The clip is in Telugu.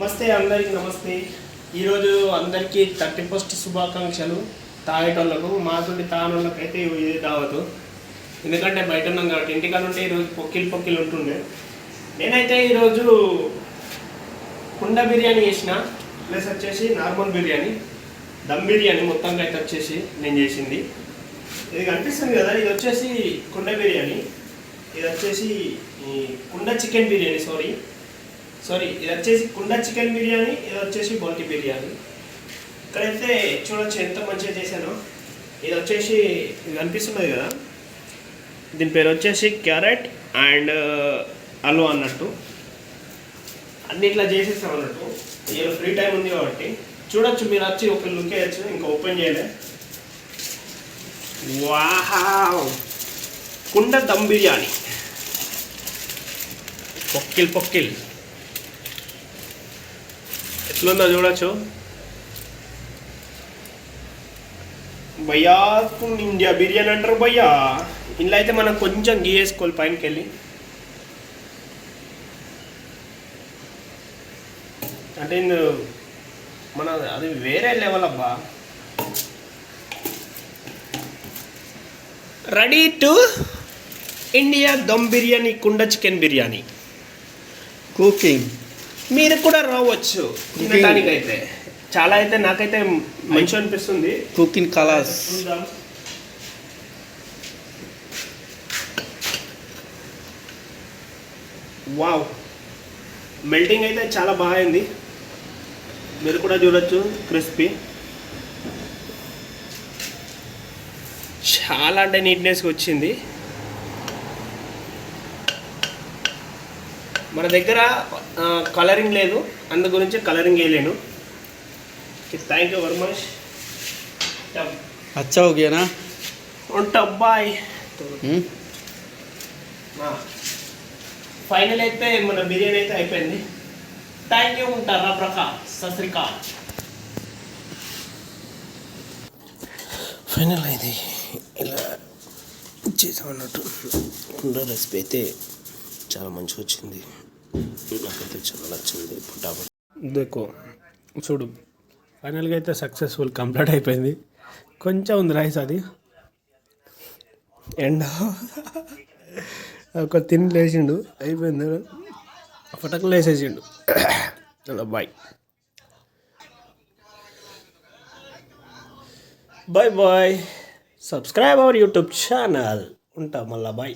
నమస్తే అందరికి నమస్తే. ఈరోజు అందరికీ 31st శుభాకాంక్షలు. తాగేటోళ్ళకు మాతోటి తాగనోళ్ళకి అయితే ఇది దావతు. ఎందుకంటే బయట ఉన్నాం కాబట్టి ఇంటికాడ ఉంటే ఈరోజు పొక్కిలు ఉంటుండే. నేనైతే ఈరోజు కుండ బిర్యానీ చేసిన, ప్లస్ వచ్చేసి నార్మల్ బిర్యానీ, దమ్ బిర్యానీ మొత్తంగా అయితే వచ్చేసి నేను చేసింది. ఇది కనిపిస్తుంది కదా, ఇది వచ్చేసి కుండ బిర్యానీ, ఇది వచ్చేసి కుండ చికెన్ బిర్యానీ. సారీ ఇది వచ్చేసి కుండ చికెన్ బిర్యానీ, ఇది వచ్చేసి బోటి బిర్యానీ. ఇక్కడైతే చూడొచ్చు ఎంత మంచిగా చేశానో. ఇది వచ్చేసి ఇది కనిపిస్తున్నది కదా, దీని పేరు వచ్చేసి క్యారెట్ అండ్ హల్వా అన్నట్టు. అన్ని ఇట్లా చేసేస్తాం అన్నట్టు. ఈరోజు ఫ్రీ టైం ఉంది కాబట్టి చూడొచ్చు, మీరు వచ్చి ఒక లుక్ వేయచ్చు. ఇంకా ఓపెన్ చేయలే. వావ్, కుండ దమ్ బిర్యానీ, పొక్కిల్ ఎట్లుందో చూడొచ్చు. భయ్యా ఇండియా బిర్యానీ అంటారు భయ్యా. ఇంట్లో అయితే మనం కొంచెం గీ వేసుకోవాలి పైనకి వెళ్ళి. అంటే మన అది వేరే లెవెల్ అబ్బా. Ready to India dum biryani, కుండ చికెన్ బిర్యానీ కుకింగ్. మీరు కూడా రావచ్చు తినడానికి. అయితే చాలా అయితే నాకైతే మంచి అనిపిస్తుంది. Cooking colours. వావ్, మెల్టింగ్ అయితే చాలా బాగా అయింది. మీరు కూడా చూడొచ్చు, క్రిస్పీ. చాలా అంటే నీట్నెస్గా వచ్చింది. మన దగ్గర కలరింగ్ లేదు, అందు గురించి కలరింగ్ వేయలేను. Thank you very much. अच्छा हो गया ना. ఉంటా బాయ్. ఫైనల్ అయితే మన బిర్యానీ అయితే అయిపోయింది. Thank you. ఉంటారా ప్రకాష్, సత్రికాల్. ఫైనల్ అయింది, ఇలా చేసామన్నట్టు. కుండ రెసిపీ అయితే చాలా మంచిగా వచ్చింది, నాకైతే చాలా నచ్చింది. ఫటాఫట్ దేకో చూడు, ఫైనల్గా అయితే సక్సెస్ఫుల్ కంప్లీట్ అయిపోయింది. కొంచెం ఉంది రైస్, అది ఎండ ఒక తిని లేచిండు, అయిపోయింది. ఫటకలు వేసేసిండు. అలా bye bye bye. Subscribe our YouTube channel. ఉంటా మళ్ళా, బాయ్.